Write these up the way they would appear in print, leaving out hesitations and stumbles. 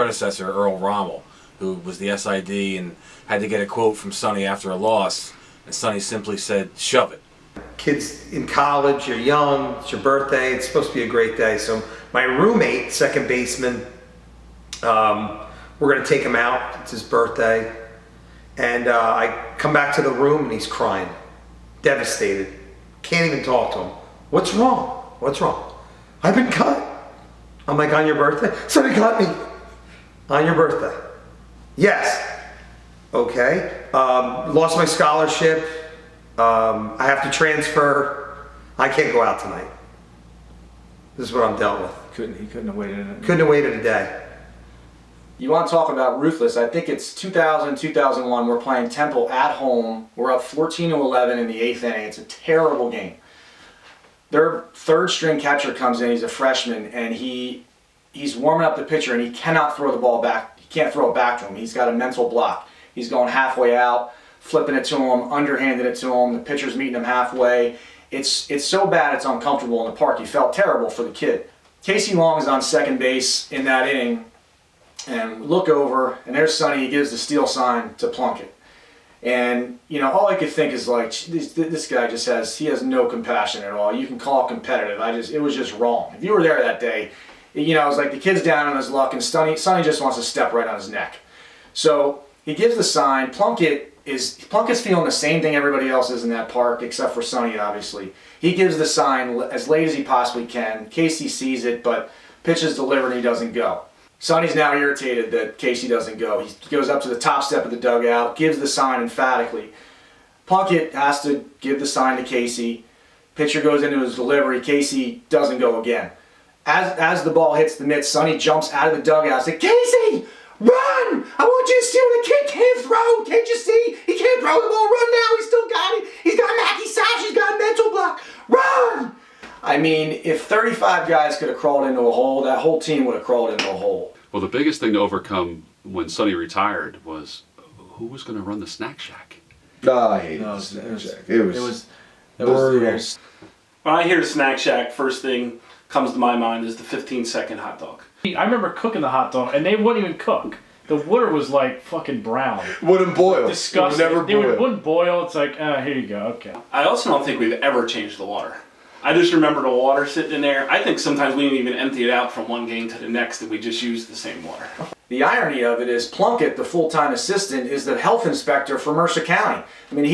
predecessor, Earl Rommel, who was the SID and had to get a quote from Sonny after a loss, and Sonny simply said, "Shove it." Kids in college, you're young, it's your birthday, it's supposed to be a great day. So my roommate, second baseman, we're gonna take him out, it's his birthday. And I come back to the room and he's crying, devastated. Can't even talk to him. What's wrong? What's wrong? I've been cut. I'm like, on your birthday? Somebody cut me. On your birthday. Yes. Okay. Lost my scholarship. I have to transfer. I can't go out tonight. This is what I'm dealt with. He couldn't have waited. Couldn't have waited a day. You want to talk about ruthless? I think it's 2000, 2001. We're playing Temple at home. We're up 14-11 in the 8th inning. It's a terrible game. Their third string catcher comes in. He's a freshman, and he's warming up the pitcher, and he cannot throw the ball back. He can't throw it back to him. He's got a mental block. He's going halfway out, flipping it to him, underhanded it to him. The pitcher's meeting him halfway. It's so bad it's uncomfortable in the park. He felt terrible for the kid. Casey Long is on second base in that inning. And look over, and there's Sonny. He gives the steal sign to Plunkett. And, you know, all I could think is like, this guy just has no compassion at all. You can call it competitive. It was just wrong. If you were there that day, you know, it was like the kid's down on his luck, and Sonny just wants to step right on his neck. So he gives the sign. Plunkett's feeling the same thing everybody else is in that park, except for Sonny, obviously. He gives the sign as late as he possibly can. Casey sees it, but pitch is delivered and he doesn't go. Sonny's now irritated that Casey doesn't go. He goes up to the top step of the dugout, gives the sign emphatically. Plunkett has to give the sign to Casey. Pitcher goes into his delivery. Casey doesn't go again. As the ball hits the mitt, Sonny jumps out of the dugout and says, "Casey, run! I want you to see what the kid can't throw. Can't you see? He can't throw the ball. Run now. He's still got it. He's got Mackie Sash. He's got a mental block. Run!" I mean, if 35 guys could have crawled into a hole, that whole team would have crawled into a hole. Well, the biggest thing to overcome when Sonny retired was who was going to run the snack shack. Oh, I hated the snack shack. It was brutal. When I hear snack shack, first thing comes to my mind is the 15-second hot dog. I remember cooking the hot dog, and they wouldn't even cook. The water was like fucking brown. Wouldn't boil. Disgusting. It would never boil. Wouldn't boil. It's like, here you go, okay. I also don't think we've ever changed the water. I just remember the water sitting in there. I think sometimes we didn't even empty it out from one game to the next, and we just used the same water. The irony of it is Plunkett, the full-time assistant, is the health inspector for Mercer County. I mean,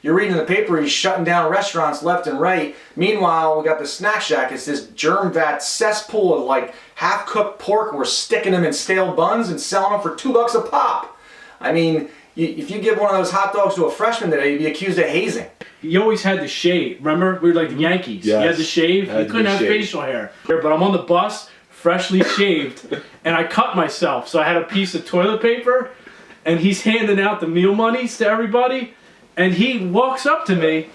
you're reading in the paper, he's shutting down restaurants left and right. Meanwhile, we got the snack shack. It's this germ vat cesspool of like half-cooked pork. We're sticking them in stale buns and selling them for $2 a pop. I mean, if you give one of those hot dogs to a freshman today, you'd be accused of hazing. He always had to shave. Remember? We were like the Yankees. Yes. He had to shave. He couldn't have facial hair. But I'm on the bus, freshly shaved, and I cut myself. So I had a piece of toilet paper, and he's handing out the meal monies to everybody, and he walks up to me,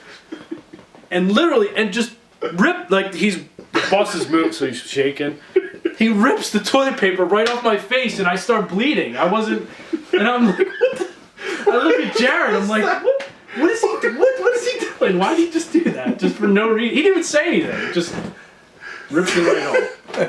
and literally, and just ripped, like the boss is moved, so he's shaking. He rips the toilet paper right off my face, and I start bleeding. And I'm like, what the? I look at Jared, I'm like, what is he doing? What is he doing? Why did he just do that? Just for no reason. He didn't even say anything. Just ripped it right off.